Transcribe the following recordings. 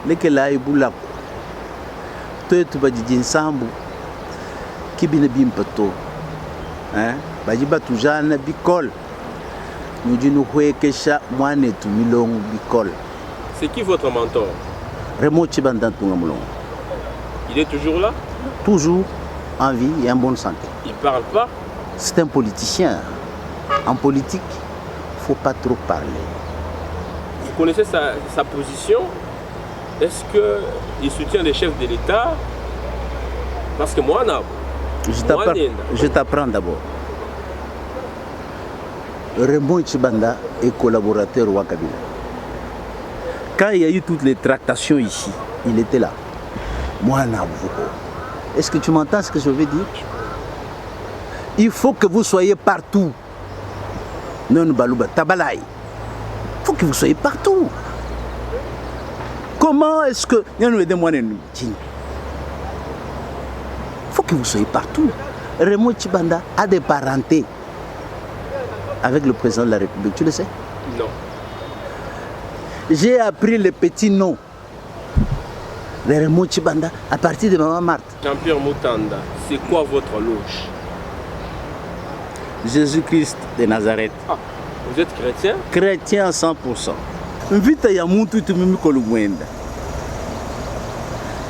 leke la ibula to bajiji nsambu kibina bimpato bajiba tujana bikol nujinu huekesha mwane tu milongo bikol. C'est qui votre mentor? Raymond Tchibanda Tunga Moulongo. Il est toujours là? Toujours en vie et en bonne santé. Il parle pas? C'est un politicien. En politique, il ne faut pas trop parler. Vous connaissez sa position? Est-ce qu'il soutient les chefs de l'État? Parce que moi, non. Je t'apprends d'abord. Raymond Tchibanda est collaborateur au Kabila. Quand il y a eu toutes les tractations ici, il était là. Moi, est-ce que tu m'entends ce que je veux dire? Il faut que vous soyez partout. Non, Balouba, Tabalaï. Il faut que vous soyez partout. Comment est-ce que... Il faut que vous soyez partout. Raymond Tchibanda a des parentés avec le président de la République, tu le sais? Non. J'ai appris les petits noms de Raymond Tchibanda à partir de Maman Marthe. Jean-Pierre Moutanda, c'est quoi votre loge? Jésus-Christ de Nazareth. Ah, vous êtes chrétien? Chrétien à 100%. Invita ya muntu tumimi kolugwenda.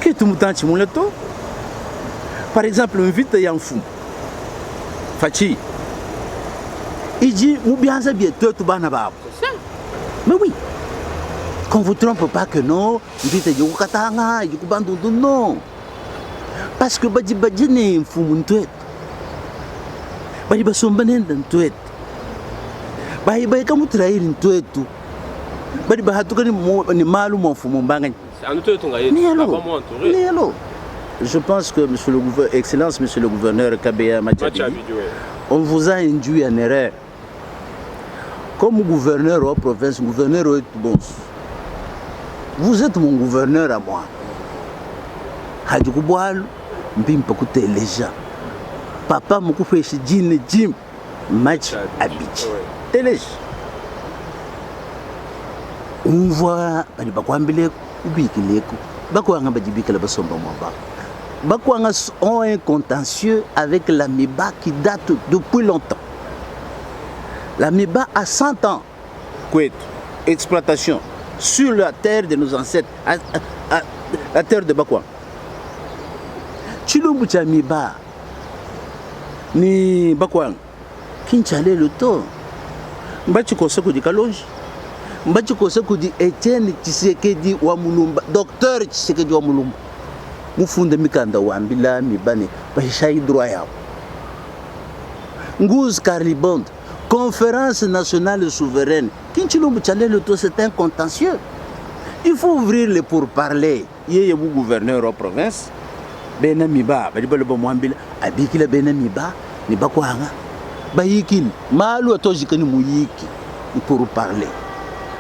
Que tu mutanchi muleto? Par exemple, invita ya mfumu. Fachi. Il dit, ou bien ça bien tout bana bab. C'est ça? Mais oui. Qu'on ne vous trompe pas que non, invita ya ukatanga, ya kubandudu non. Parce que badi ne mfumu ntuet. Badi basombanenda ntuet. Badi kamu trahir ntuet tu. Badi bahatuka ni malu mfumu mbangani. Je pense que Excellence, Monsieur le gouverneur Kabeya Mathiabidi, on vous a induit en erreur. Comme gouverneur de la province, gouverneur de bon. Vous êtes mon gouverneur à moi. Hadjoukouboal, Mpimpakute les gens. Papa m'a coupé chez Jim, match Abidji. Télé. On voit, les Bakwambile, Ubikileko, Bakwanga Badibikala Basomba Mwamba. Bakwanga ont un contentieux avec la MIBA qui date depuis longtemps. La MIBA a 100 ans. Kouet, exploitation sur la terre de nos ancêtres, la terre de Bakwanga. Chilumbucha MIBA, ni Bakwanga, Kinchale le tort. Mbachikoseko di Kalonji. Mbachikoseko di Etienne Tshisekedi wa Mulumba, docteur Tshisekedi wa Mulumba. Mufunde mikanda wambila mibane bashayi droit yao. Ngouz Carlibond, conférence nationale souveraine. Kinchilumbu Tchale le taux, c'est un contentieux. Il faut ouvrir les pourparlers. Yé vous gouverneur en province. Benamiba, Badibalo Mwambila, Abikila Benamiba, Nibakwanga. Bayikil, Malu Atojika ni Muyiki, pour parler.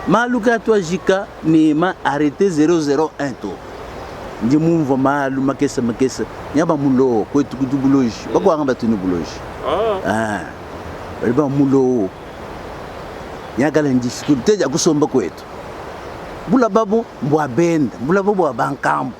Malu Katojika ni ma arrêté 001 tour. Ndi mumva malu makesa nyaba mulo kwetu kudubuloji bakwanga batuni buloji baliba mulo nyagala difficulté ya kusomba kwetu bula babu mbwa benda bula babu wa bankambo.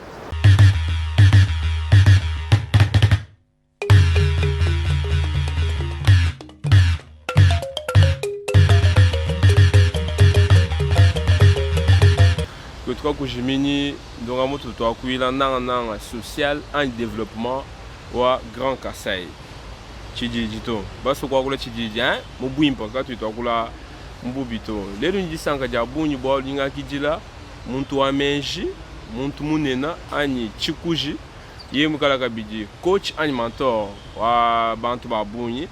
Kwa kujimini donga moto to akuila nanga social en développement wa Grand Kassai chidijito baso kwa kula chidiji mubwimpa ka to akula mbubito lero njisanga ja bunyi bo linga kijila muntu wa menji muntu munena ani chikuji ye mukala kabiji coach ani mentor wa bantu babunyi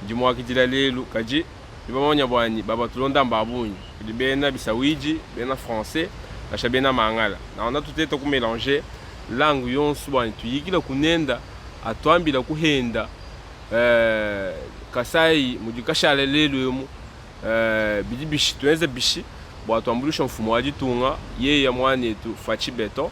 jimwa kijila lelu kaji bamanya bwani baba tulonda mbabunyi bena bisawiji bena français la bena mangala na on a tout été ko mélanger langue yon souvent tu yikila kunenda atwambila kuhenda Kasai mudikashale lelo mu bidi bishi tuenze bishi bo atwambulisha mfumo wa ditunga ye ya mwane tu Fachi Beton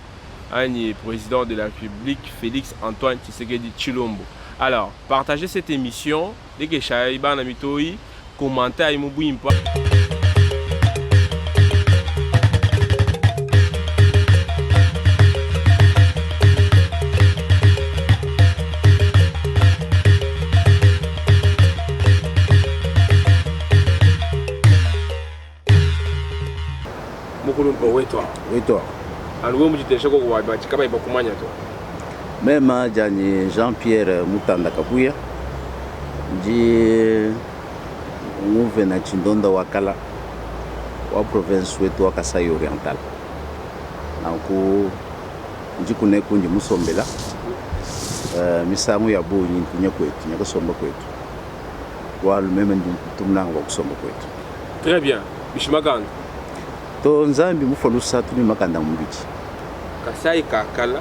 ani président de la République Félix Antoine Tshisekedi Tshilombo. Alors, partagez cette émission, les Keshaï bana mitoi, commentez à Mubimpa. territoire. Alors, vous dites que vous avez dit que Même Jean-Pierre Moutanda Kakuya, dit nous venons de Chindonda Wakala, la province de Kasai oriental. Donc, je connais que nous sommes là. Misamu ya bo nyintunya kwetu nyakasomba kwetu wala meme ndumnanga wakusomba kwetu. Très bien. Bishimakanda To nzambi mufolusa tuni makanda mubiki Kasai kakala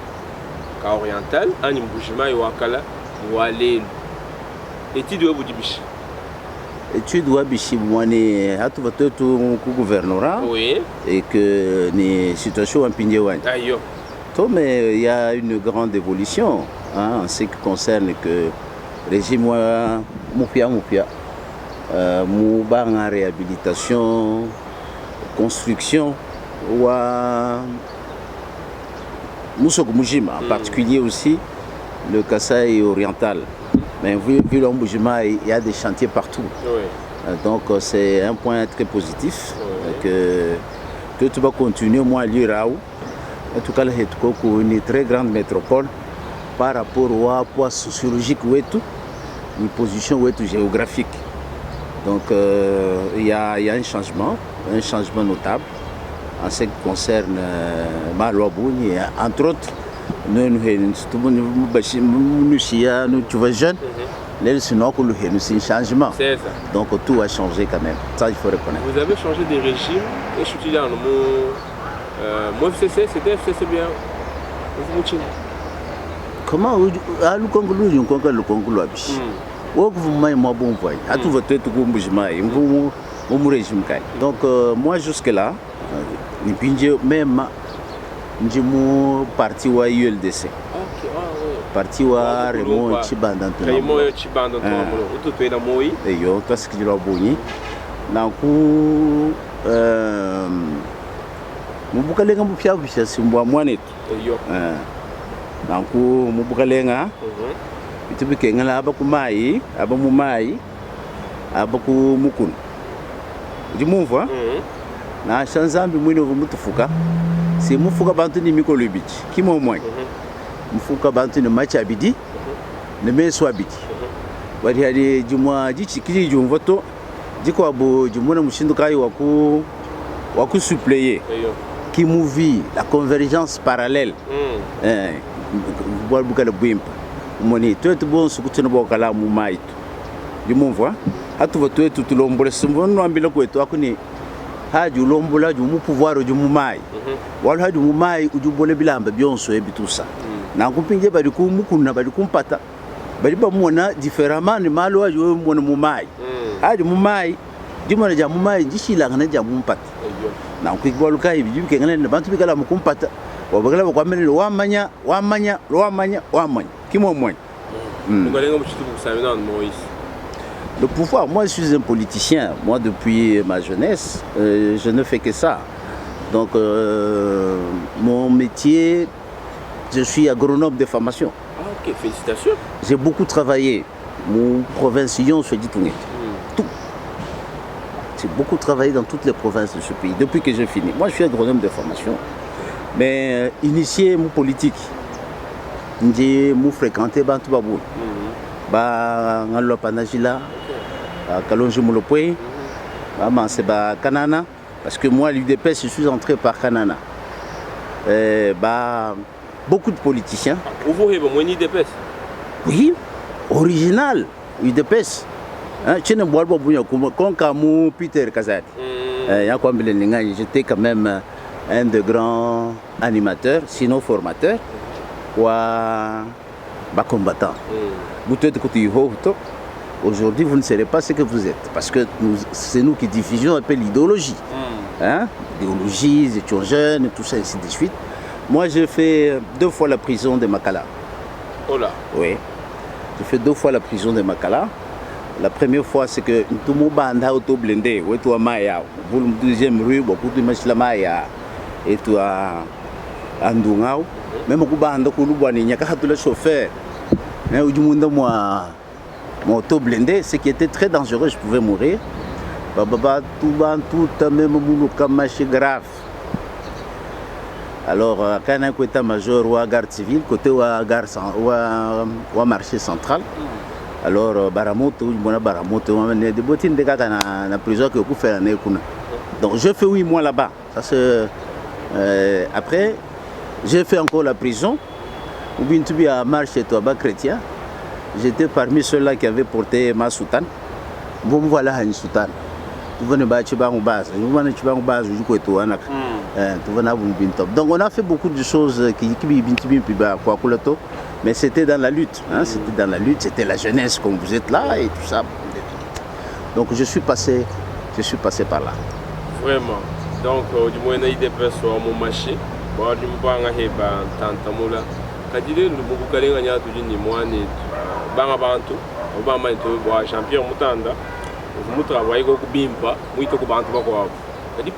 ka oriental ani mbujima wakala walelu étude wa budibishi étude wa bishi mwane hatu batoto ku gouvernorat. Oui. Et que ni situation ampinye wani Ayo. To mais il y a une grande évolution en ce qui concerne que régime mupia mubanga réhabilitation construction wa Musoko Mujima en particulier aussi le Kasai oriental. Mais vu l'Ombujima, il y a des chantiers partout. Oui. Donc c'est un point très positif. Oui. Que tu vas continuer moi à lire en tout cas une très grande métropole par rapport au poids sociologique ou tout, une position ou tout géographique. Donc il y a un changement notable en ce qui concerne Malouabouni, entre autres nous tu vois jeune, c'est un changement. C'est ça. Donc tout a changé quand même. Ça il faut reconnaître. Vous avez changé de régime et je suis dans le mot moi FCC, c'était FCC bien. Comment le Congolais le Congolais donc moi jusque là même j'ai parti au ULDC. Parti wa Raymond Chibanda et yo parce que la boni na ku mubukalenga mupya bisha simbwa mwanetu yo na ku mubukalenga bitubike ngala aba kumai aba mumai aba ku mukunu ndimumva na shanzambi mwino mutufuka si mufuka bantu ni mikolo bichi kimo mwanyi mufuka bantu ni machi abidi ne meso abidi wali hali jumwa jichikiri jumvoto jiko abo jumuna mushindu kai waku suppléer qui mouvit la convergence parallèle boal bukala bwimpa moni twetu bon sukutuna bokala mu maitu jumumva hatu voto twetu tulombola simvono ambila kwetu akuni haji ulombola jumu pouvoir jumu mai wala haji mu mai ujubole bilamba byonso ebitusa na kumpinje bali ku mukuna bali kumpata bali bamona différemment ni malo ajo mona mu mai haji mu mai dimona ja mu mai jishilanga na ja mu mpata na kwigwaluka ibi bike ngene bantu bikala mu kumpata wabagala bakwamene wamanya kimo mwenye le pouvoir, moi je suis un politicien, moi depuis ma jeunesse, je ne fais que ça. Donc mon métier, je suis agronome de formation. Ah ok, félicitations. J'ai beaucoup travaillé, mon province Lyon, je dis tout. J'ai beaucoup travaillé dans toutes les provinces de ce pays, depuis que j'ai fini. Moi je suis agronome de formation, mais initié mon politique, j'ai fréquenté Bantu Babou, Ngalo Panagila, Kalonji Moulopoué, Seba Kanana, parce que moi, l'UDPS, je suis entré par Kanana. Beaucoup de politiciens. Vous avez un UDPS? Oui, original, UDPS. Peter Kazadi. J'étais quand même un des grands animateurs, sinon formateurs, ou combattants. Aujourd'hui, vous ne serez pas ce que vous êtes, parce que c'est nous qui diffusions un peu l'idéologie. L'idéologie, ils étaient jeunes, tout ça, ainsi de suite. Moi, j'ai fait 2 fois la prison de Makala. Oh là. Oui. J'ai fait 2 fois la prison de Makala. La première fois, c'est que tout le monde a auto blindé. Oui, toi, Maya. Vous, le deuxième rue, beaucoup de gens Maya. Et toi, Andungao. Même beaucoup de gens, il n'y a qu'à tout le chauffeur. Mais au monde, moi. Mon auto blindé, ce qui était très dangereux, je pouvais mourir. Tout même grave. Alors, quand on a un état-major ou à garde civile, côté ou à gare ou marché central, alors Baramoto, on a des bottines de gars dans la prison que vous faites. Donc, je fais 8 mois là-bas. Après, j'ai fait encore la prison. Ou bien tu à marche et toi, chrétien. J'étais parmi ceux-là qui avaient porté ma soutane. Bon, voilà une soutane. Tu venais battre en base. Tu venais en base, tu donc on a fait beaucoup de choses mais c'était dans la lutte. Hein, c'était dans la lutte, c'était la jeunesse comme vous êtes là et tout ça. Donc je suis passé par là. Vraiment. Donc du moins il y a des personnes à mon marché. Bon, je me bats à Heba, Tantamoula. Kadile, nous beaucoup de gens qui ont dit ni moi ni Bangabantu, Obama est champion Mutanda. Vous travaillez au Bimpa, vous êtes au Bantu.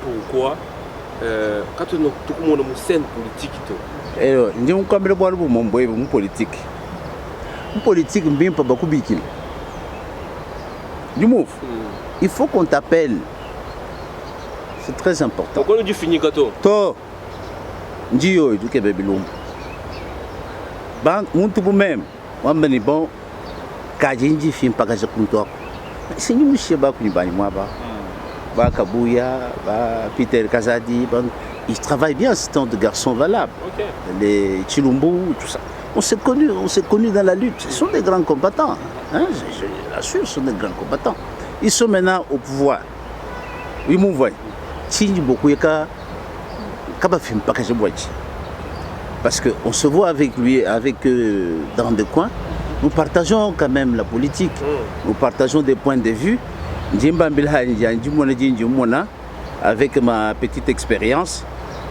Pourquoi quand on a tout le monde une scène politique, nous avons une politique. Une politique, bien pas beaucoup bikil. Du move. Il faut qu'on t'appelle. C'est très important. Pourquoi nous finissons quand to Ndio du Québec bilum. Ban muntu même. Wambani bon. Kajinji film pas que je compte. C'est nous monsieur ba kunibani moi ba. Ba Kabouya, ba Peter Kazadi, ils travaillent bien, c'est un de garçons valables. Okay. Les Chilumbu, tout ça. On s'est connus dans la lutte. Ils sont des grands combattants. Hein? Je l'assure, ils sont des grands combattants. Ils sont maintenant au pouvoir. Ils m'ont vu. Parce qu'on se voit avec lui, avec eux dans des coins. Nous partageons quand même la politique. Nous partageons des points de vue. Avec ma petite expérience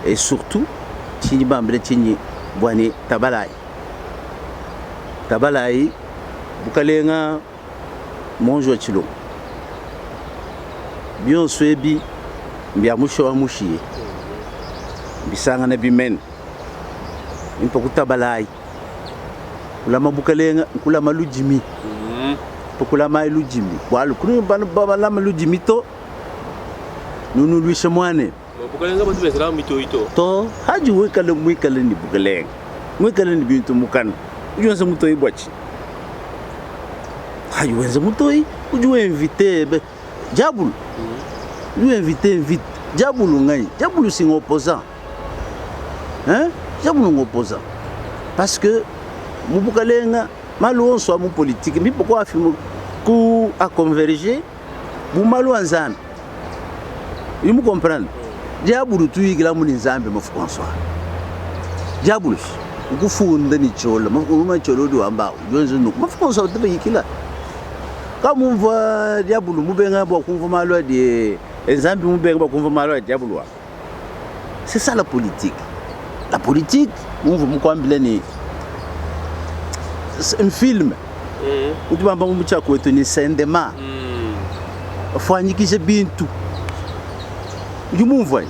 et surtout Tabalai Bukalenga Monjo Chilo Bion Swebi Biamusho Amushi Bisanga Nabimen Tabalai Kulama Bukalenga Kulama Lujimi Pokulama Lujimi Walu Kulama Lujimi to nous lui chemoine. To haji wekale mwikale ni bukaleng. Mwikale ni bintu mukan. Ujuanza mutoi bwachi. Haji wenza mutoi, uju invité Jabul. Lui invité Jabulu ngai. Jabulu c'est un opposant. Hein? Jabulu un opposant. Parce que mu bukalenga malu soit mon politique, mais pourquoi afirme ku a converger? Bu malu anzana. Vous me comprenez? Diabulu tu y glamour nzambe ma François. Diabulu. Vous fondez ni chola, ma cholo do amba. Jonzo no. Ma François te paye kila. Quand on voit Diabulu, mu benga bo konvo malo de nzambe mu benga bo konvo malo Diabulu. C'est ça la politique. La politique, on vous me ni. C'est un film. Où tu vas me dire que tu es cinéma. Faut que je bien tout. Du mouvement.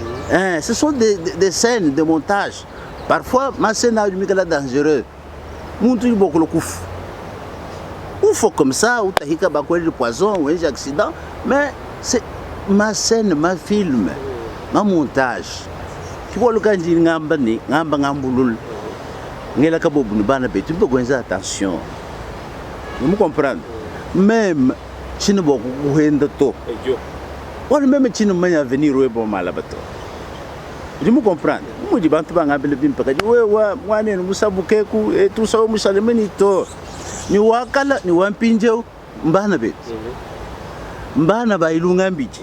Ce sont des scènes de montage. Parfois, ma scène a une dangereuse. Montre beaucoup le coup. Ou faut comme ça, ou t'as hika bakweli le poison, ou un accident. Mais c'est ma scène, ma film, ma montage. Tu vois le quand dit ngamba ni, ngamba ngambulul. Ngela kabobu bana be, tu peux faire attention. Vous me comprenez? Même si nous beaucoup de to. On même si nous mania venir au bon malabato. Je me comprends. Moi je bante banga bele bim paka. Ouais mwane musabukeku et tout ça musalemeni to. Ni wakala ni wampinjeo mbana be. Mbana ba ilunga mbichi.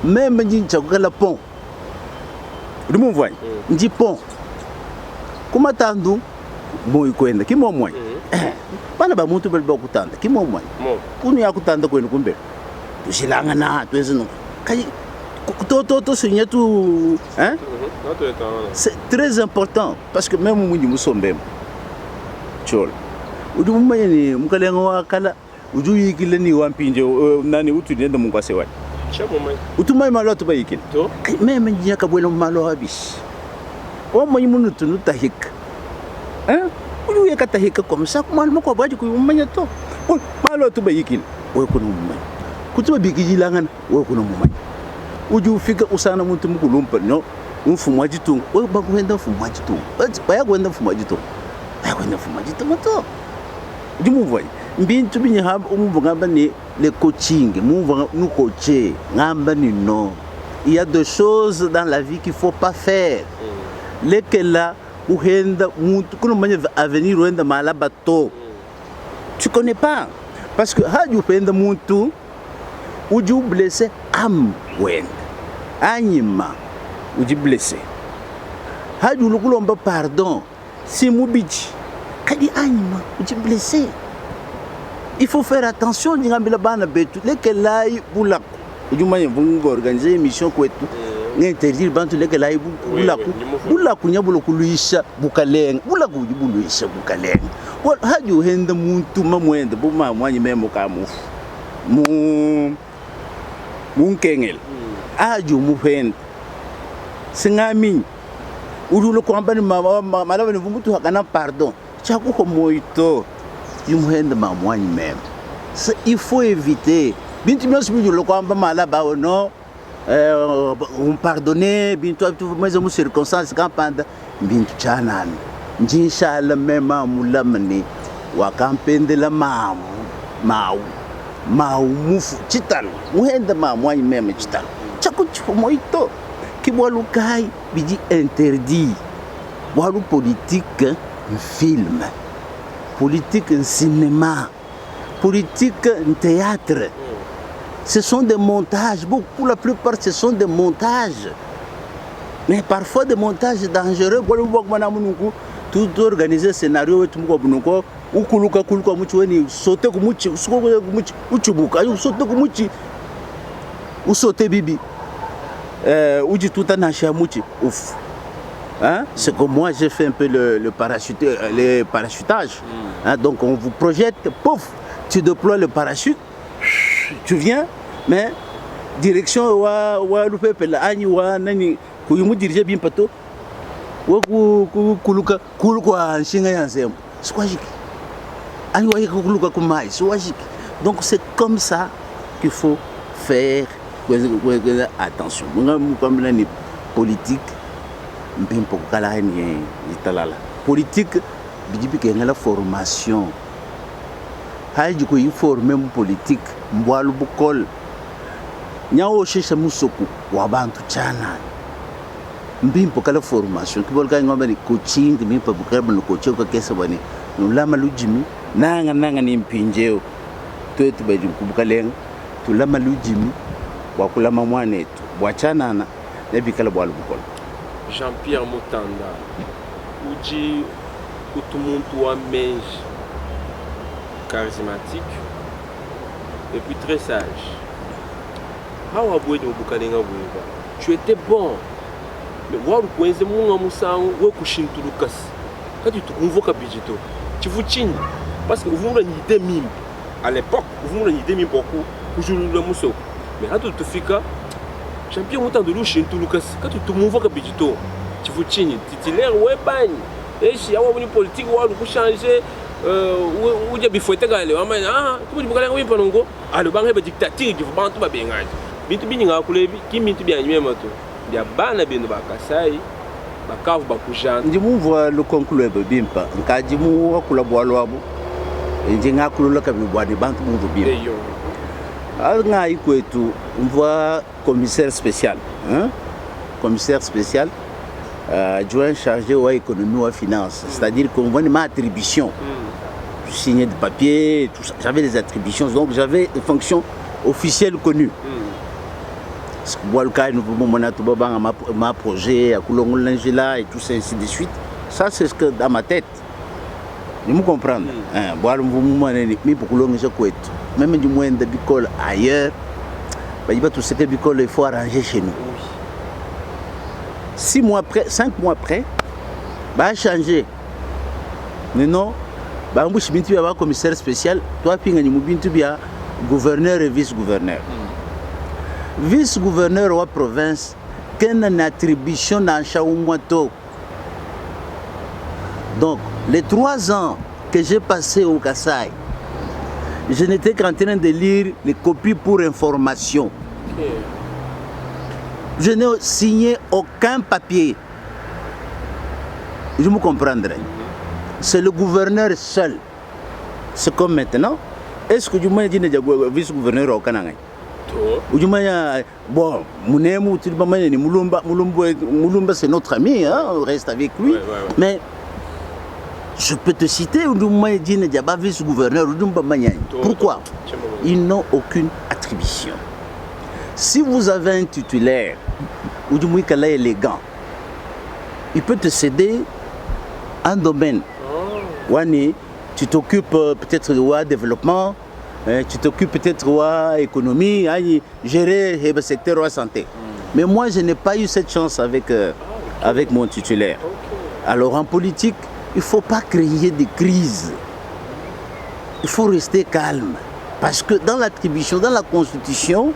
Même njincha kala pont. Du mo voy. Nji pont. Kuma tandu mo ikwenda kimo moy. Bana ba muntu bel bakutanda kimo moy. Kunu yakutanda kwenda kumbe. Tusilangana tuezino kai to signer tout hein. C'est très important parce que même munyi musombe chol udu mumani mukalenga wakala uju yikile ni wampinje nani utu nenda mungwase wali chamo mai utumai malo to bayikile to même nyiya kabwela malo habis o munyi munutu nutahik hein uju yakatahika comme ça comment mako baji ku mumanya to malo to bayikile o ko mumanya kutuba bikiji langana wo kuno mumanya uju fika usana muntu mukulumpa no mfumwa jitungu wewe bakwenda mfumwa jitungu baya kwenda mfumwa jitungu baya kwenda mfumwa jitungu to dimuvoy mbintu binye hamba umva ngamba ni le coaching mumva nous coacher ngamba ni non il y a des choses dans la vie qu'il faut pas faire lesquelles uhenda muntu kuno manye avenir uenda malaba to tu connais pas parce que haju penda muntu uji blessé am wenda anyima uji blessé haju lukulomba pardon si mubiji kadi anyima uji blessé il faut faire attention ngambila bana betu lekelai bulako uji manye vungo organiser émission kwetu nginterdire bantu lekelai bulako nyabulo kuluisha bukalenga bulako uji buluisha bukalenga haju henda muntu mamwenda buma mwanyi memo kamufu munkengel aju muhenda singami urulo kwamba ni malaba ni vumutu hakana pardon chakuko moito yumuhenda mamwanyi memo il faut éviter bintu myosi bijulo kwamba malaba no pardonner bintu mais mu circonstance kampanda bintu chanana njishala mema mulamani wakampendela mau mufu chitalo muhenda mamwanyi meme chitalo chakuchu moito kibwalukai biji interdit bwalu politique film politique cinéma politique théâtre ce sont des montages pour la plupart ce sont des montages mais parfois des montages dangereux tout organiser scénario wetu mko bunuko ukuluka muchi weni sote kumuchi usuko kumuchi uchubuka usote kumuchi usote bibi uji tuta na shamuchi ouf hein c'est comme moi j'ai fait un peu le parachutage hein, donc on vous projette pouf tu déploies le parachute tu viens mais direction wa lupepe la ani wa nani kuyimu dirige bimpato kuluka nshinga yanzemo swajiki ani wa kuluka kumai swajiki donc c'est comme ça qu'il faut faire attention comme la politique mbimpo kala ni italala politique bidibi ke ngala formation haji ko informer mu politique mbwalu bukol nyawo shisha musoku wa bantu chana mbimpo kala formation kibolka ngomba ni coaching mbimpo bukala no coaching ko kesa bani no lama lujimi nanga ni mpinjeo twetu baji kubukalenga tulama lujimi wa kulama mwanetu bwachana na bikala bwalu bukol. Jean-Pierre Mutanda uji utumuntu wa menji charismatique et puis très sage. Hawa bwedi mubukalenga bweba. Tu étais bon. Mais waru kwenze munga musangu we kushintulukas. Kati tukumvoka bijito. Chivuchini parce que vous n'avez pas mime. À l'époque, vous n'avez pas mime beaucoup. Aujourd'hui le muso. Mais hatu tufika Jean-Pierre Mutanda lu shintulukas. Kati tukumvoka bijito. Chivuchini titulaire we bani. Eshi awa buni politique waru kuchanger uja bifouete gale wamanya tumu bukalenga wimpa nongo alo bangebe dictature divu bantu babengaji bintu bininga kulebi kimintu bya nyema to bya bana bintu bakasai bakavu bakujana ndimumva le conclure bimpa nkaji mu wakula bwalo abo njinga kulula kabibwadi bantu mumvu bimpa eyo alnga ikwetu mva commissaire spécial commissaire spécial adjoint chargé de l'économie ou de la finance, c'est-à-dire qu'on voit une attribution. Je signais des papiers, tout ça. J'avais des attributions, donc j'avais des fonctions officielles connues. Parce que moi, le cas, nous avons ma projet, à Coulongo Langela et tout ça, ainsi de suite. Ça, c'est ce que dans ma tête. Vous me comprenez. Même du moins de Bicol ailleurs, il y a tout ce que Bicol il faut arranger chez nous. 6 mois après, 5 mois après, bah changer. Mais non, bah on suis un commissaire spécial. Toi, puis on est gouverneur et vice-gouverneur. Vice-gouverneur de la province, quelle est l'attribution dans Chaoumouato. Donc, les 3 ans que j'ai passé au Kassai, je n'étais qu'en train de lire les copies pour information. Je n'ai signé aucun papier. Je me comprendrai. C'est le gouverneur seul. C'est comme maintenant. Est-ce que je me dis que vice-gouverneur au Canada? Bon, Moulumba c'est notre ami, hein, on reste avec lui. Ouais. Mais je peux te citer vice-gouverneur. Pourquoi? Ils n'ont aucune attribution. Si vous avez un titulaire, ou du moins qu'elle est élégant, il peut te céder un domaine. Tu t'occupes peut-être de développement, tu t'occupes peut-être de l'économie, gérer le secteur de la santé. Mais moi, je n'ai pas eu cette chance avec mon titulaire. Alors en politique, il ne faut pas créer des crises. Il faut rester calme. Parce que dans l'attribution, dans la Constitution,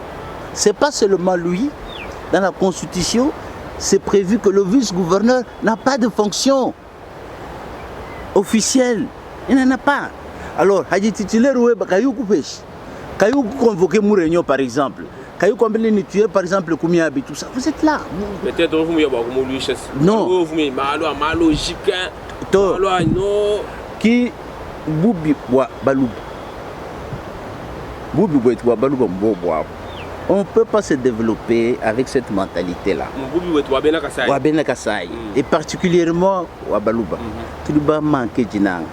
ce n'est pas seulement lui. Dans la Constitution, c'est prévu que le vice-gouverneur n'a pas de fonction officielle. Il n'en a pas. Alors, Hadji titulaire, Kayou convoqué mon réunion par exemple. Kayou combien tué par exemple Koumiabi, tout ça. Vous êtes là. Peut-être que vous avez dit non. Qui Boubi Balou. On ne peut pas se développer avec cette mentalité-là. Et particulièrement Wabalouba. Qui doit manquer d'Inang.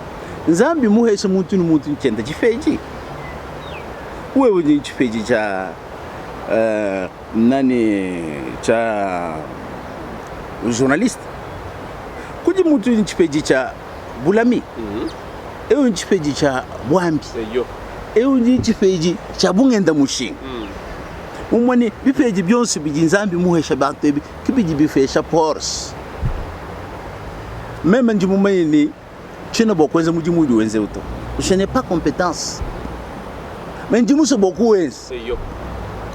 Zambi Mouhe se moutoune moutoune tienne de Feji. Où est-ce que tu fais déjà Nani journaliste? Koudi moutoune tu fais déjà Boulami. Et on tu fais déjà Wambi. Et on dit tu fais déjà Bungenda Mouching. Umwani bifeji byonse bijinzambi muhesha bantu kibiji bifesha force. Même ndi mumayini chena bokwenza muji mudi wenze uto. Je n'ai pas compétence. Mais ndi muso boku wenze.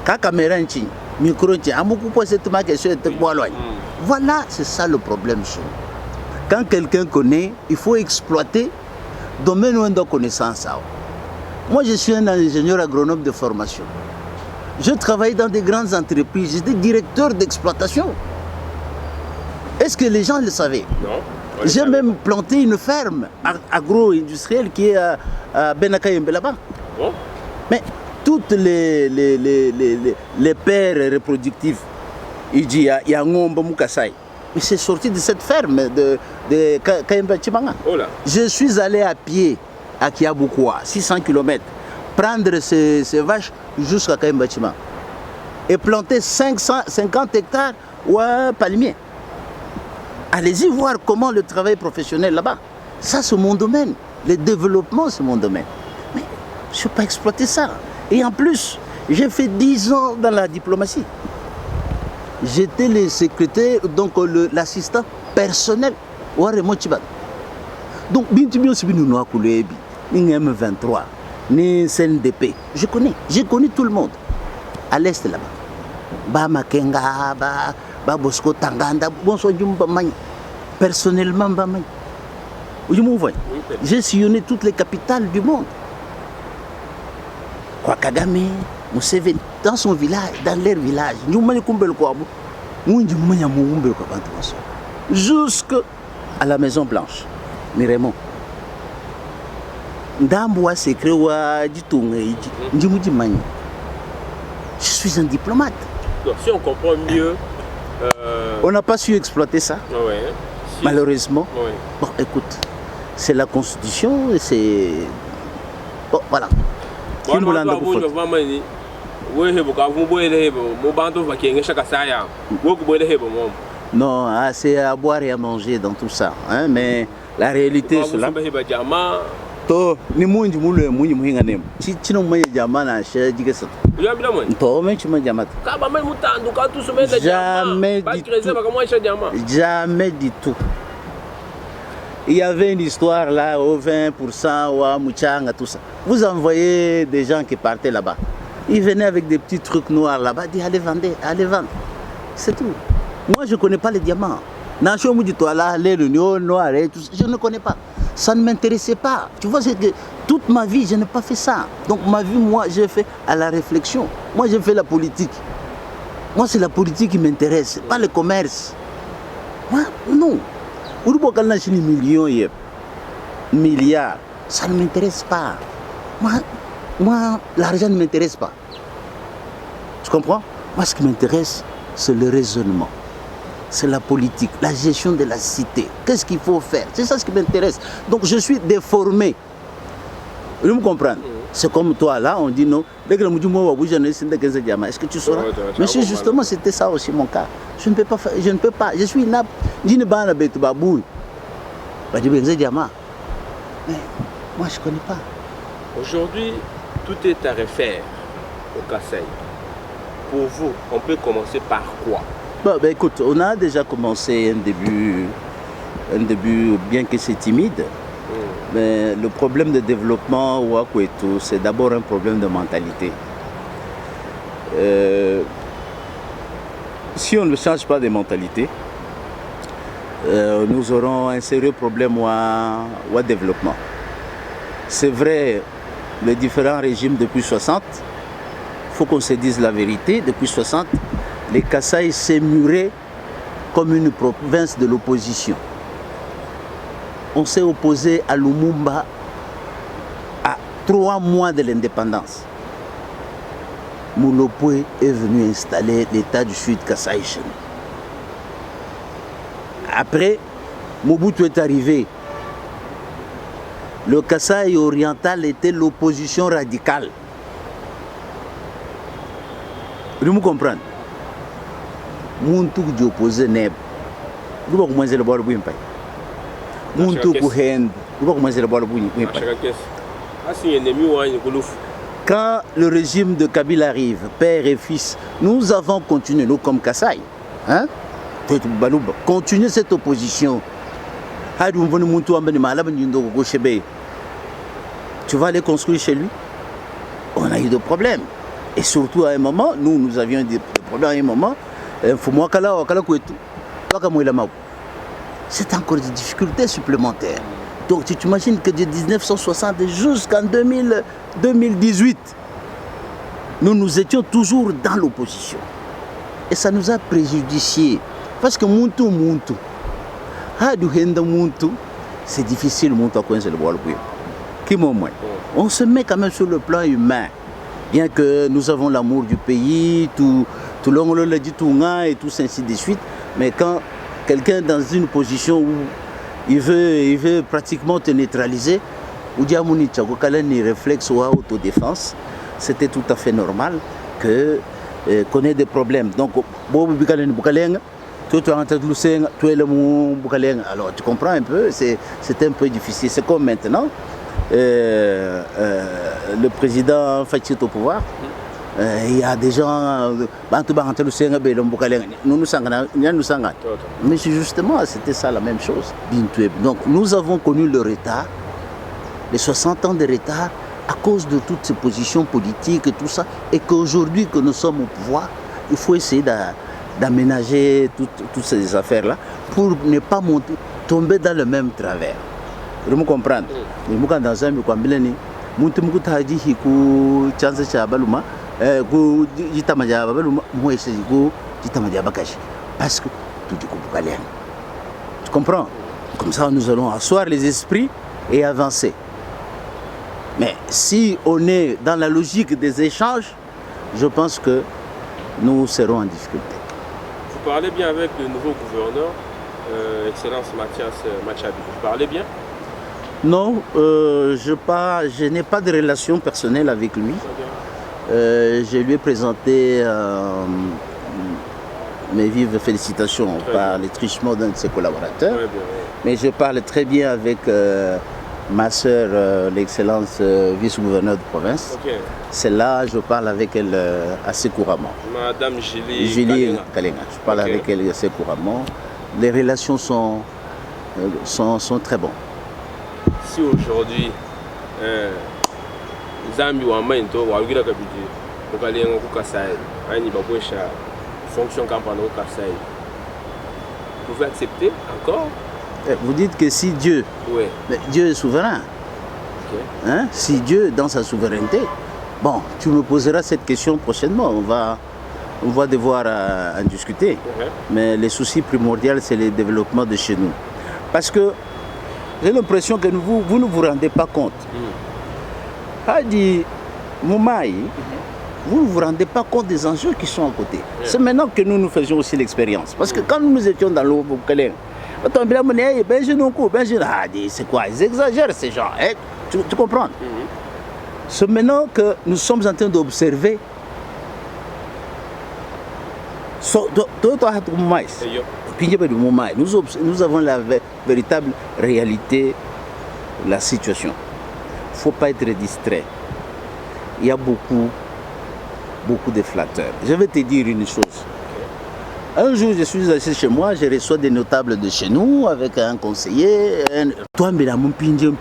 Ka caméra nchi micro nchi amuku poser ma question te boaloi. Voilà, c'est ça le problème chez nous. Quand quelqu'un connaît, il faut exploiter domaine où on a connaissance. Moi je suis un ingénieur agronome de formation. Je travaille dans des grandes entreprises, j'étais directeur d'exploitation. Est-ce que les gens le savaient? Non. J'ai même planté une ferme agro-industrielle qui est à Benakaïmbe là-bas. Bon. Mais toutes les paires reproductives, il dit il y a Ngomba Mukasai. Mais c'est sorti de cette ferme de Kaïmbe Chimanga. Oh là. Je suis allé à pied à Kiaboukoua, 600 km. Prendre ces vaches jusqu'à Kaïmbachima et planter 550 hectares ou un palmier. Allez-y voir comment le travail professionnel là-bas. Ça, c'est mon domaine. Le développement, c'est mon domaine. Mais je ne peux pas exploiter ça. Et en plus, j'ai fait 10 ans dans la diplomatie. J'étais le secrétaire, donc l'assistant personnel au Raymond Chiban. Donc, M23. Ni CNDP. Je connais tout le monde. À l'est là-bas. Ba Makenga, ba Bosco Tanganda, personnellement, j'ai sillonné toutes les capitales du monde. Kagame, Museveni, dans son village, dans leur village, jusqu'à la Maison Blanche. Miremont. Je suis un diplomate. Donc, si on comprend mieux... On n'a pas su exploiter ça, ouais. Malheureusement. Ouais. Bon, écoute, c'est la Constitution, c'est... Bon, voilà. Non, c'est à boire et à manger dans tout ça. Hein, mais la réalité, c'est là. To ni munji mulu munji muhinga nemu chino mwenye jamaa na share jigesa uyambira mwenye to menchi mwenye jamaa kaba mwenye mutandu ka tusumenda jamaa bakreze bakamwaisha jamaa jamais du tout. Il y avait une histoire là au 20% wa muchanga tout ça. Vous envoyez des gens qui partaient là-bas. Ils venaient avec des petits trucs noirs là-bas, dit allez vendre. C'est tout. Moi je connais pas les diamants. Nacho mu dit toi là les noirs et tout ça, je ne connais pas. Ça ne m'intéressait pas. Tu vois, c'est que toute ma vie, je n'ai pas fait ça. Donc ma vie, moi, j'ai fait à la réflexion. Moi, j'ai fait la politique. Moi, c'est la politique qui m'intéresse, pas le commerce. Moi, non. Milliards, ça ne m'intéresse pas. Moi l'argent ne m'intéresse pas. Tu comprends? Moi, ce qui m'intéresse, c'est le raisonnement. C'est la politique, la gestion de la cité. Qu'est-ce qu'il faut faire? C'est ça ce qui m'intéresse. Donc, je suis déformé. Vous me comprenez? C'est comme toi, là, on dit non. Est-ce que tu sauras? Mais justement, c'était ça aussi mon cas. Je ne peux pas faire, je ne peux pas. Je suis inapte. Mais moi, je ne connais pas. Aujourd'hui, tout est à refaire au Kasaï. Pour vous, on peut commencer par quoi? Bon, ben écoute, on a déjà commencé un début bien que c'est timide. Mais le problème de développement au Akwetu, c'est d'abord un problème de mentalité. Si on ne change pas de mentalité, nous aurons un sérieux problème au développement. C'est vrai, les différents régimes depuis 60, il faut qu'on se dise la vérité, depuis 60, les Kasaï s'est muré comme une province de l'opposition. On s'est opposé à Lumumba à 3 mois de l'indépendance. Moulopoué est venu installer l'État du Sud Kasaï. Après, Mobutu est arrivé. Le Kasaï oriental était l'opposition radicale. Vous me comprenez? Muntu qui opposait Neb. Vous voyez comment c'est le bord de Bouimpa. Muntu qui Hend. Vous voyez comment c'est le bord de Bouimpa. Quand le régime de Kabila arrive, père et fils, nous avons continué, nous comme Kasaï, hein? Continuer cette opposition. Tu vas aller construire chez lui? On a eu des problèmes. Et surtout à un moment, nous avions des problèmes à un moment. C'est encore des difficultés supplémentaires. Donc tu t'imagines que de 1960 jusqu'en 2018, nous étions toujours dans l'opposition. Et ça nous a préjudiciés. Parce que c'est difficile, on se met quand même sur le plan humain. Bien que nous avons l'amour du pays, tout le monde l'a dit, et tout ainsi de suite. Mais quand quelqu'un est dans une position où il veut pratiquement te neutraliser, ou dire qu'il réflexe ou autodéfense, c'était tout à fait normal qu'on ait des problèmes. Donc, alors tu comprends un peu, c'est un peu difficile. C'est comme maintenant, le président Fatih au pouvoir, il y a des gens, mais justement c'était ça la même chose. Donc nous avons connu le retard, les 60 ans de retard à cause de toutes ces positions politiques et tout ça, et qu'aujourd'hui que nous sommes au pouvoir, il faut essayer d'aménager toutes ces affaires-là pour ne pas tomber dans le même travers. Vous me comprenez? Dans un parce que tout est. Tu comprends? Comme ça, nous allons asseoir les esprits et avancer. Mais si on est dans la logique des échanges, je pense que nous serons en difficulté. Vous parlez bien avec le nouveau gouverneur, Excellence Mathias Machabi. Vous parlez bien? Non, je n'ai pas de relation personnelle avec lui. Je lui ai présenté mes vives félicitations par le truchement d'un de ses collaborateurs. Mais je parle très bien avec ma soeur, l'excellence vice-gouverneur de province. Celle-là, je parle avec elle assez couramment. Madame Julie Kalenga. Je parle avec elle assez couramment. Les relations sont très bonnes. Si aujourd'hui, Zambi ou Amainto ou Aguila Kabidi, vous allez en Kasaï, fonction campagne au Kasaï, vous pouvez accepter encore? Vous dites que si Dieu, oui. Mais Dieu est souverain, hein? Si Dieu est dans sa souveraineté, bon, tu me poseras cette question prochainement, on va devoir en discuter. Mais le souci primordial, c'est le développement de chez nous. Parce que j'ai l'impression que vous ne vous rendez pas compte. Hadi Moumaï, vous ne vous rendez pas compte des enjeux qui sont à côté. C'est maintenant que nous faisions aussi l'expérience. Parce que quand nous étions dans le Boukalé, c'est quoi? Ils exagèrent ces gens. Hein? Tu comprends? C'est maintenant que nous sommes en train d'observer. Nous avons la véritable réalité de la situation. Il ne faut pas être distrait. Il y a beaucoup de flatteurs. Je vais te dire une chose. Un jour, je suis assis chez moi, je reçois des notables de chez nous avec un conseiller. Toi, mais là, mon pinje.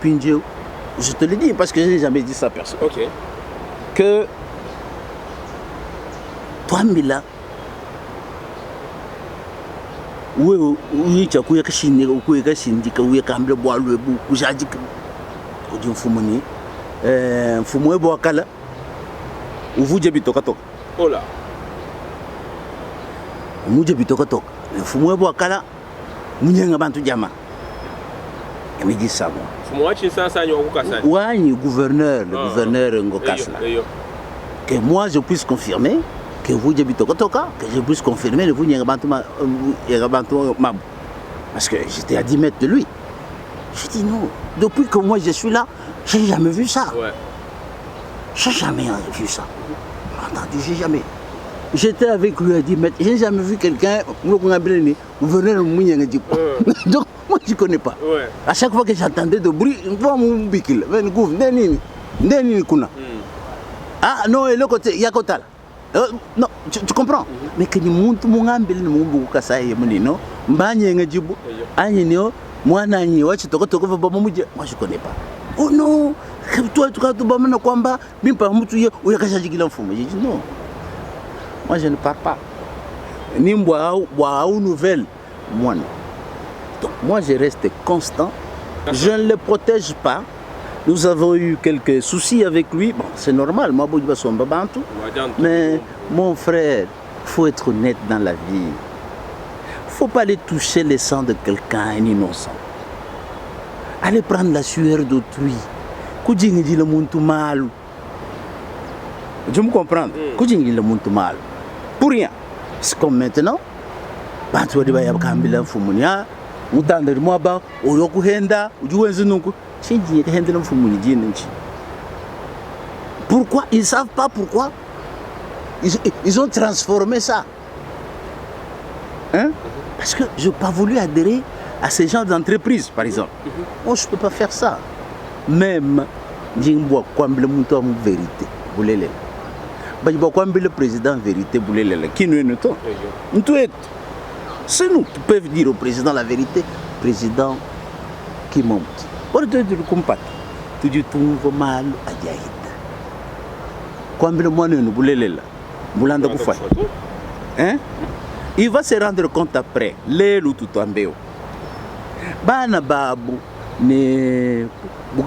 Je te le dis parce que je n'ai jamais dit ça à personne. Que toi, mais là, oui, tu as couillé que chine, ou couillé que syndicat, ou camble bois le bout, ou j'ai dit que tu fumoni, fumoué bois cala, ou vous j'habite au cato. Oh là. Nous j'habite au cato. Fumoué bois cala, nous n'y a pas de diamant. Il me dit ça, moi. Fumoué, tu sais, ça, il y a un gouverneur. Oui, le gouverneur Ngokasla. Que moi je puisse confirmer. Que vous habitez au Kotoka, que je puisse confirmer que vous n'y avez pas parce que j'étais à 10 mètres de lui. Je dis non, depuis que moi je suis là, je n'ai jamais vu ça. Je n'ai jamais vu ça. Entendu, j'ai jamais. J'étais avec lui à 10 mètres, je n'ai jamais vu quelqu'un, donc moi je ne connais pas. À chaque fois que j'entendais de bruit, ah non, et le côté, il y a côté là. Non, tu comprends? Mais que nous montrons mon ambile, nous montrons que ça est mon nom. Mbanye ngajibu, anyenio, moi nani, wachi toko moi je connais pas. Oh non, toi tu as tout bamana kwamba, bimpa mutu ye, ou yakacha jigila mfumo. J'ai dit non. Moi je ne pars pas. Ni bois ou nouvelle, moi non. Donc moi je reste constant. Je ne le protège pas. Nous avons eu quelques soucis avec lui. Bon, c'est normal, moi, mais mon frère, il faut être honnête dans la vie. Il ne faut pas aller toucher le sang de quelqu'un, un innocent. Aller prendre la sueur d'autrui. Tu me comprends? Pour rien. C'est comme maintenant. Pourquoi? Ils ne savent pas pourquoi. Ils ont transformé ça. Hein? Parce que je n'ai pas voulu adhérer à ces gens d'entreprise, par exemple. Moi, je ne peux pas faire ça. Même, je ne vois pas la vérité. Le président vérité, qui nous est c'est nous qui peuvent dire au président la vérité. Président qui monte. Pour te dire combat, tu dis tout mal à Diaïd. Quand le moine nous voulait là, Boulanda Koufay. Hein? Il va se rendre compte après, les loups tout en béo. Bana babu, ne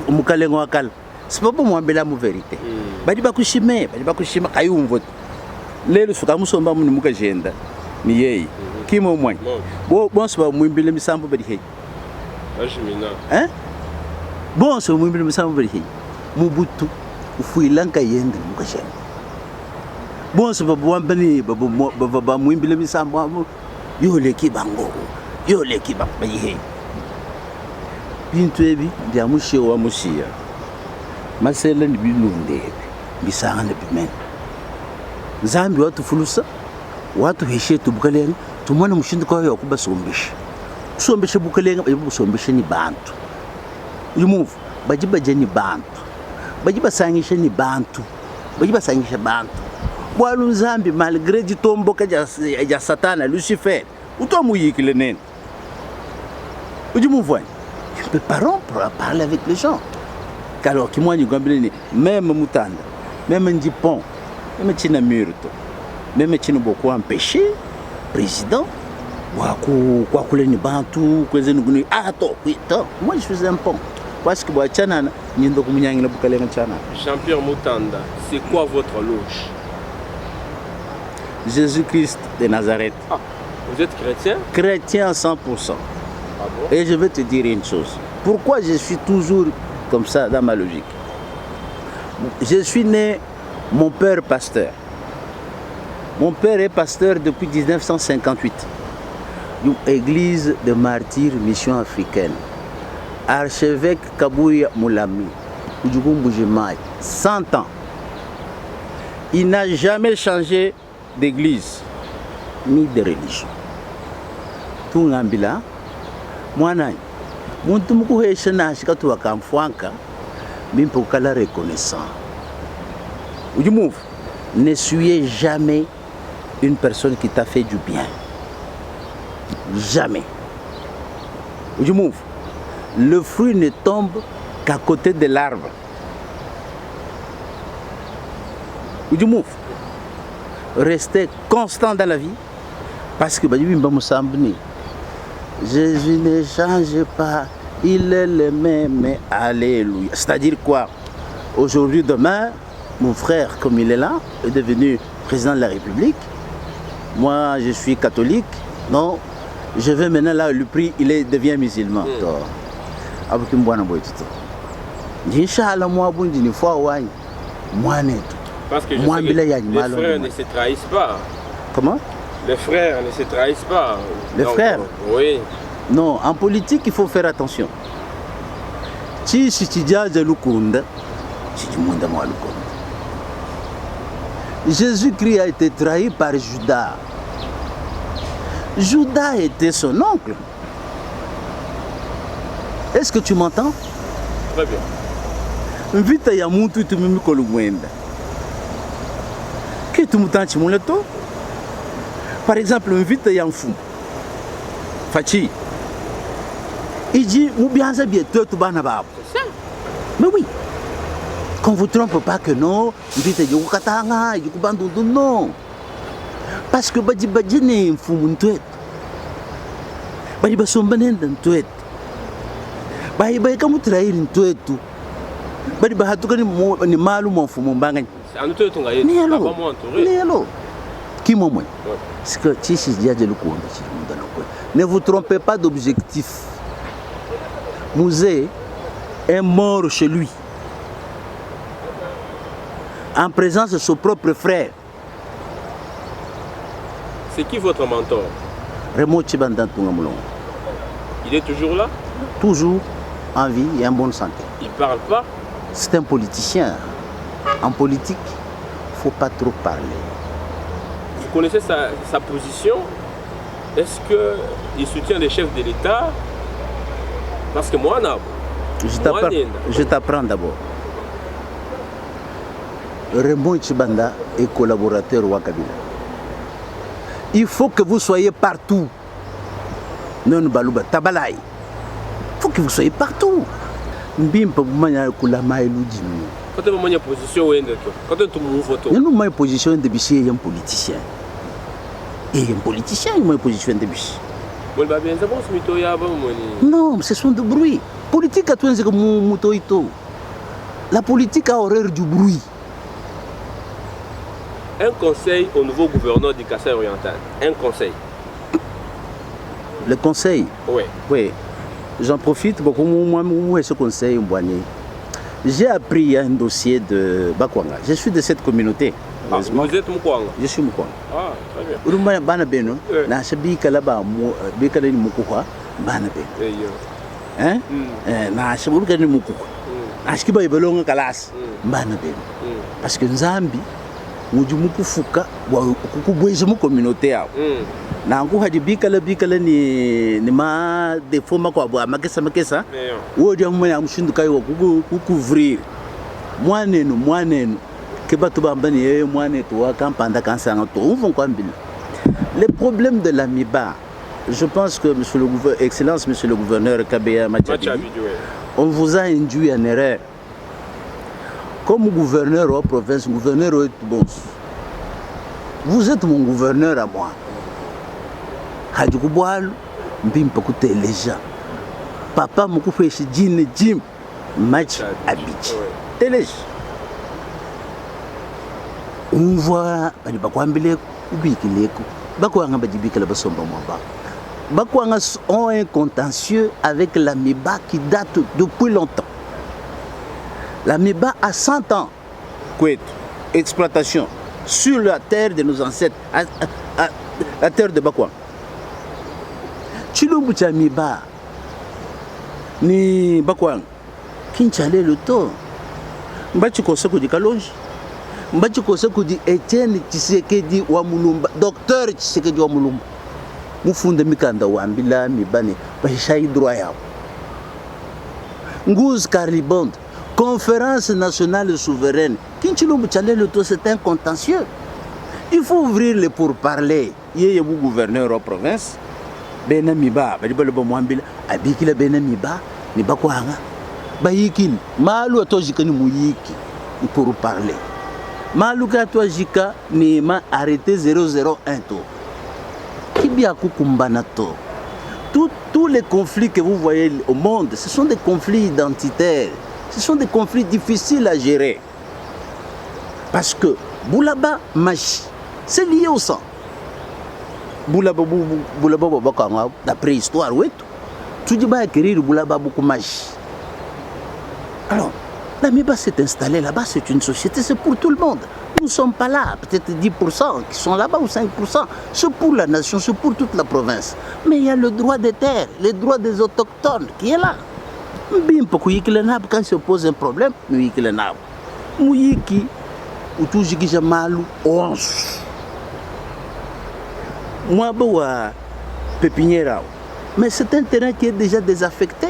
Moukalengo Akal. C'est pas pour moi la vérité. Badi Bakushime, Kayum vote. Les loups sont comme son bambou Moukagenda. Ni yei. Qui m'a moins? Bon, c'est pas moi, Billy Sambo Badi. Hein? Bon, c'est moi, Billy Sambo Badi. Mobutu, Fouilanka Yend, Moukagenda. Bon, c'est pas moi, Bani, Baba Mouimbilemi Sambo, yo leki bango, yo leki Babaye. Bintuebi, Diamushi ou Amushia. Marcel ni Bilunde, Bissara ne Bimen. Zambi watu fulusa, watu heshe tu Bukaleng, tumwana mshindi kwa yo kuba sombish. Sombish Bukaleng, babu sombish ni bantu. You move, bajiba jeni bantu. Bajiba sangisha ni bantu. Bajiba sangisha bantu. Boalu Zambi malgré du tombeau que ya Satan, Lucifer, ou toi mouillé qu'il est né. Où tu me vois? Je ne peux pas rompre à parler avec les gens. Alors que moi, même Moutanda, même Ndipon, même Tina Murto, même Tina beaucoup empêché, président, moi je faisais un pont. Parce que Jean-Pierre Moutanda, c'est quoi votre loge? Jésus-Christ de Nazareth. Ah, vous êtes chrétien? Chrétien à 100%. Ah bon? Et je vais te dire une chose. Pourquoi je suis toujours comme ça dans ma logique? Je suis né, mon père pasteur. Mon père est pasteur depuis 1958. Une église de martyrs mission africaine. Archevêque Kabouya Moulami. 100 ans. Il n'a jamais changé d'église ni de religion. Tout ngambila mwana muntu mukuhesha nashika tu akamfwanka mimpo kala reconnaissant. Ujumuvu, ne suis jamais une personne qui t'a fait du bien. Jamais. Ujumuvu, le fruit ne tombe qu'à côté de l'arbre. Ujumuvu, restez constant dans la vie parce que Jésus ne change pas, il est le même, alléluia. C'est-à-dire quoi? Aujourd'hui, demain, mon frère, comme il est là, est devenu président de la République. Moi, je suis catholique. Non, je vais maintenant là, le prix, devient musulman. Inch'Allah, moi, une fois, moi, parce que je sais que les frères ne se trahissent pas. Comment? Les frères ne se trahissent pas. Les frères? Oui. Non, en politique, il faut faire attention. Si tu dis à Lukunda, Jésus-Christ a été trahi par Judas. Judas était son oncle. Est-ce que tu m'entends? Très bien. Invite à Yamutu et tu me kolumwenda. Que tu m'entends, par exemple, invite à Yamfou. Fachi. Il dit, ou bien ça bien, toi, tu vas n'avoir. Mais oui. Qu'on ne vous trompe pas que non, invite à Yokatanga, Yokubandou, non. Parce que Badi Badi n'est un fou, mon tuet. Badi Basombanen, un tuet. Badi Badi, comme tu trahis une tuet, tout. Badi Bahatuka ni malu, mon fou, mon bangan. En tout cas, tu as qui m'a moins? C'est que si je dis à Dieu, ne vous trompez pas d'objectif. Mouzé est mort chez lui, en présence de son propre frère. C'est qui votre mentor? Raymond Tchibandan Tungamulon. Il est toujours là? Toujours en vie et en bonne santé. Il ne parle pas? C'est un politicien. En politique, il ne faut pas trop parler. Vous connaissez sa position? Est-ce qu'il soutient les chefs de l'État? Parce que moi, je t'apprends d'abord. Raymond Tchibanda est collaborateur au Kabila. Il faut que vous soyez partout. Non, Balouba, Tabalaï. Il faut que vous soyez partout. Mbimpa Boumania Koulama et Loudjimi. Quand tu as une position, quand tu as une photo. Il y a une position de bichi et un politicien. Et un politicien, il y a une position de bichi. Non, ce sont des bruits. Politique a tout un peu. La politique a horreur du bruit. Un conseil au nouveau gouverneur du Kasaï oriental. Un conseil. Le conseil? Oui. Oui. J'en profite beaucoup moi ce conseil. J'ai appris un dossier de Bakwanga. Je suis de cette communauté. Ah, vous êtes Moukwanga? Je suis Moukwanga. Ah, très bien. Urumba bana beno na shabi kala ba bikala ni mukuwa bana beno. Hein? Na shabi kala ni mukuwa. Na shikiba ibelonga kalas bana beno. Parce que Nzambi muju mukufuka kukubweza mu communauté yao. Na ngu hadi bikala ni ma defo makwa bwa makesa wodi amwe amushinduka yo kukuvrir mwanenu les problèmes de l'AMIBA, je pense que Excellence, Monsieur le gouverneur Kabea Machabi, on vous a induit en erreur. Comme gouverneur aux provinces, gouverneur aux bon. Vous êtes mon gouverneur à moi. Hadjouboual, Mbimpakute les gens. Papa m'a coupé chez Jim, match Abidjan. Télé. On voit ubikileko bakwanga badibikela basomba mwamba bakwanga ont un contentieux avec la Miba qui date depuis longtemps. La Miba a 100 ans Kwetu, exploitation sur la terre de nos ancêtres, la terre de Bakwanga. Chilumbu cha Miba ni Bakwanga kinchale luto mbachi kose kudi Kalonji mbachi kose kudi Etienne Tshisekedi wa Mulumba, docteur Tshisekedi wa Mulumba mufunde mikanda wambila mibane bashayi droit yao Nguz Karlibond, conférence nationale souveraine kinchilumbu chale luto, c'est un contentieux. Il faut ouvrir les pourparlers. Yeye bu gouverneur en province bena miba bali balo bomwambila abikila bena miba ni bakwanga bayikini malu atojika ni muyiki pour parler malu ka atojika ni ma arrêté 001 to kibia kukumbana to tous les conflits que vous voyez au monde, ce sont des conflits identitaires, ce sont des conflits difficiles à gérer parce que Boulaba Machi c'est lié au sang. Boulaba Bakanga, d'après histoire, oui. Tu dis bah acquérir Boulaba Boukoumage. Alors, la Miba s'est installée là-bas, c'est une société, c'est pour tout le monde. Nous ne sommes pas là, peut-être 10% qui sont là-bas ou 5%. C'est pour la nation, c'est pour toute la province. Mais il y a le droit des terres, le droit des autochtones qui est là. Quand se pose un problème, nous y Mouyiki, ou tout ce qui est mal, 11. Moi, pépinière, mais c'est un terrain qui est déjà désaffecté.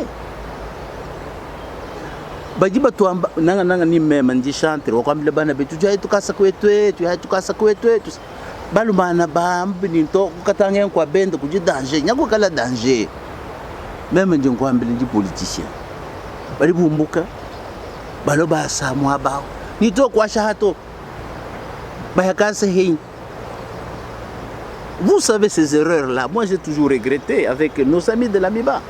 Bajiba tuamba nanga ni mema ndi chantre wakamle bana betu tu tukasa kwetwe balumana bambi ninto kukatangen kwa bende kuji danger nyako kala danger même ndi kwambile ndi politicien bali bumbuka baloba samwa bao nito kwa shahato bayakase hei. Vous savez ces erreurs-là, moi j'ai toujours regretté avec nos amis de la Miba.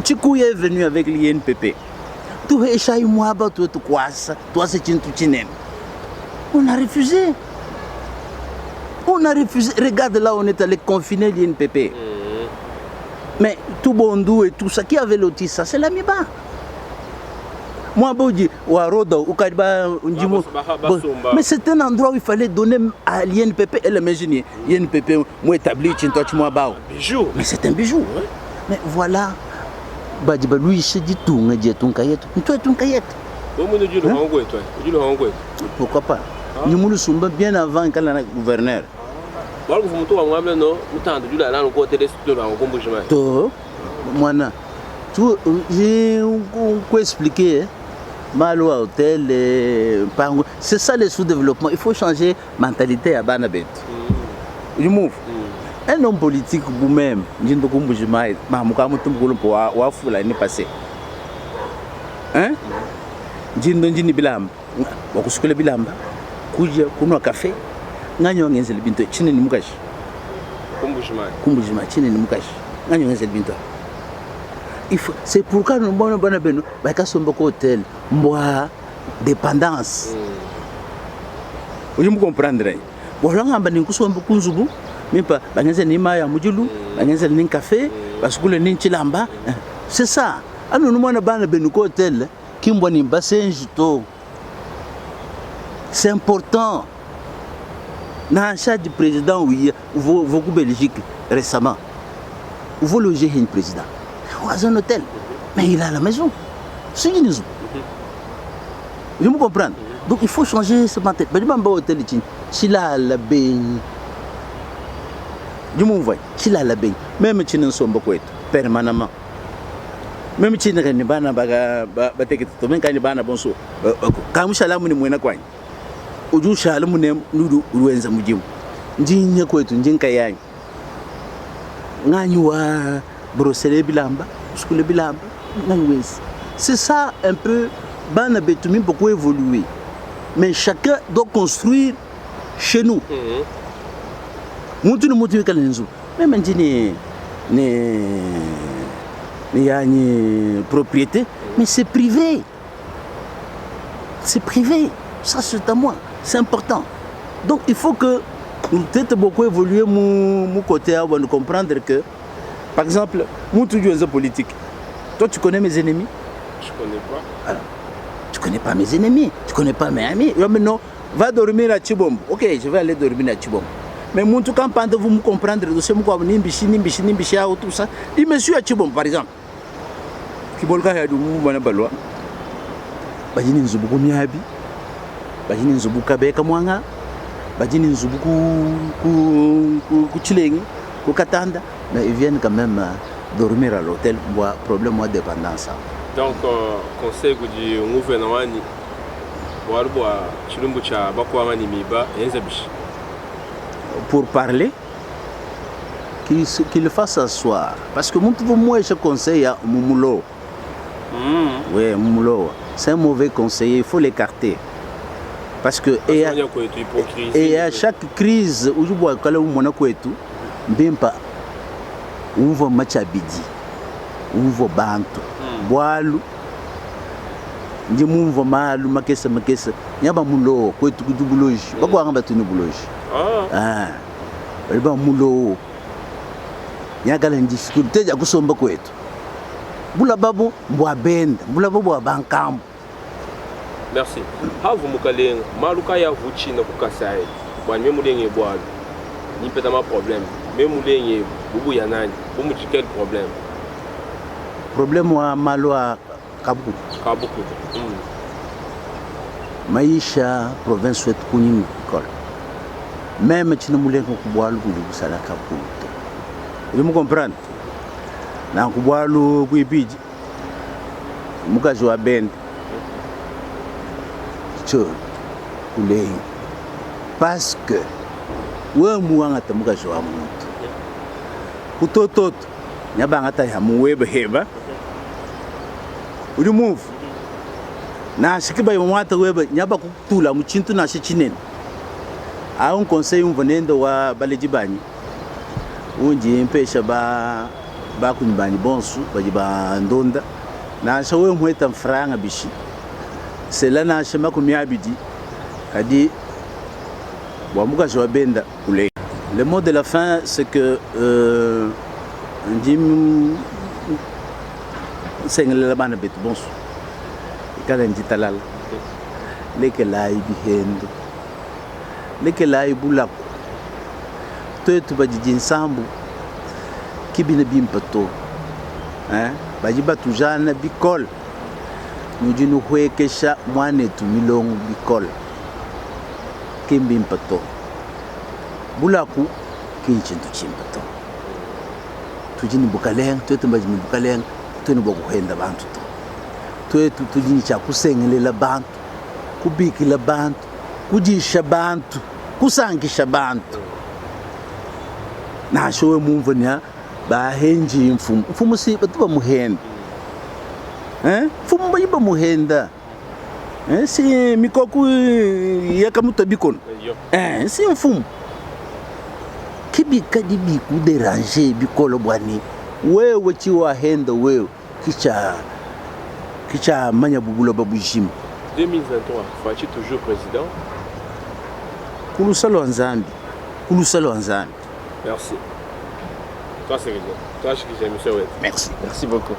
Tchikouye est venu avec l'INPP. On a refusé. On a refusé. Regarde là, on est allé confiner l'INPP. Mais tout Bondou et tout ça, qui avait loti ça, c'est la Miba. Moi, mais c'est un endroit où il fallait donner à l'INPP et le ingénieur. L'INPP, moi établi, mais c'est un bijou. Mais voilà. Lui, il s'est dit tout, pourquoi pas? Nous sommes bien avant quand le gouverneur. J'ai expliqué. Malo hôtel, c'est ça le sous-développement. Il faut changer mentalité à Banabet. You move. Un homme politique vous-même, je ne peux pas vous l'année passée. Hein? Je ne dis pas que je bilamba, kuja kunwa café, nganyo ngenzeli binto chine ni mukashi. Kumbujima chine ni mukashi. Nganyo ngenzeli binto. C'est pourquoi nous avons un hôtel, une dépendance. Vous comprenez? Vous avez un café, c'est ça. Nous avons un hôtel qui c'est important. Dans le chat du président, vous Belgique récemment, vous logez un président. Dans un hôtel, mais il a la maison. C'est une maison. Je me comprends. Donc il faut changer ce matin. Mais je ne vais pas hôtel. S'il a la baigne, je me vois. S'il a la baigne, même si nous sommes beaucoup permanemment. Même si nous sommes pas même quand nous sommes bon so. Quand nous sommes là, nous sommes Uju shalamu ne nudu ruwenza mujimu. Njinya kwetu njinka yanyi. Nganywa brosser bilamba, skule bilamba, nganywensi. C'est ça un peu bana betumi beaucoup évoluer. Mais chacun doit construire chez nous. Muntu ni mutu kala nzu. Même njini ni yani propriété, mais c'est privé. C'est privé. Ça c'est à moi. C'est important. Donc il faut que Nous peut-être beaucoup évolué mon côté avant de comprendre que, par exemple, mon tout jeu politique. Toi, tu connais mes ennemis? Je connais pas. Alors, tu connais pas mes ennemis, tu connais pas mes amis. Maintenant, va dormir à Chibom. Ok, je vais aller dormir à Chibom. Mais mon tout quand vous me comprendre, c'est moi nimbishi, tout ça. Il me suit à Chibom, par exemple. Kibolka ya dumu bana balwa. Bajini nzubuku miabi. Bajini nzubuku kabeka mwanga. Bajini nzubuku ku Chilengi, ku Katanda. Mais ils viennent quand même dormir à l'hôtel. Moi, problème de dépendance. Donc, conseil du gouvernement, pour parler, qu'il fasse asseoir. Parce que moi, je conseille à Mumulo. Oui, Mumulo. C'est un mauvais conseiller, il faut l'écarter. Parce que et à chaque crise, où je vois que on va match à Bidi, on va Bantu, Boalu, ndi mumva malu makesa nyaba mulo kwetu kudubuloji bakwa batuni buloji baliba mulo nyagala difficulté ya kusomba kwetu bula babu mbwa benda bula babu wa bankambo. Merci. Havu mukalenga maluka ya vuchina kukasai bwana mwe mulenge bwalo ni peta ma problème mais mulenge bubu ya nani bumu quel problème wa malwa kabuku maisha province wetu kunyingi kol même china mulengo kubwalu kuli kusala kabuku ili mu comprendre na kubwalu kuipiji mukazi wa bend cho kulengo parce que we muanga tamukazi wa muntu kutototo nyabanga ta ya muwebe heba uri move na shikiba yomwata webe nyaba kutula muchintu na shichinene a un conseil venendo wa balejibanyi unji mpesha ba kunyibani bonsu bajiba ndonda na shawe mweta mfranga bishi sela na shema kumyabidi kadi wamuka jwa benda kule. Le mot de la fin c'est que ndim sengele la bana betu bonsu ikala njitalala leke lai bihendo leke lai bulako tetu bajiji nsambu kibina bimpato bajiba tujana bikol nujinu huekesha mwane tu milongo bikol kimbi mpato bulaku kinchintu chimpato tujini bukaleng tetu bajimi bukaleng tuni bokuhenda bantu twetu tujini cha kusengelela bantu kubikila bantu kujisha bantu kusangisha bantu na showe mumvanya bahenji mfumu si batuba muhenda mfumu bayiba muhenda si mikoku yakamuta bikon si mfumu kibika dibi ku déranger bikolo bwani wewe chiwa henda wewe kicha manya bubulo babujim 2023 Fachi toujours président kulusalo nzambi merci toi c'est bien toi je t'aime. Merci beaucoup.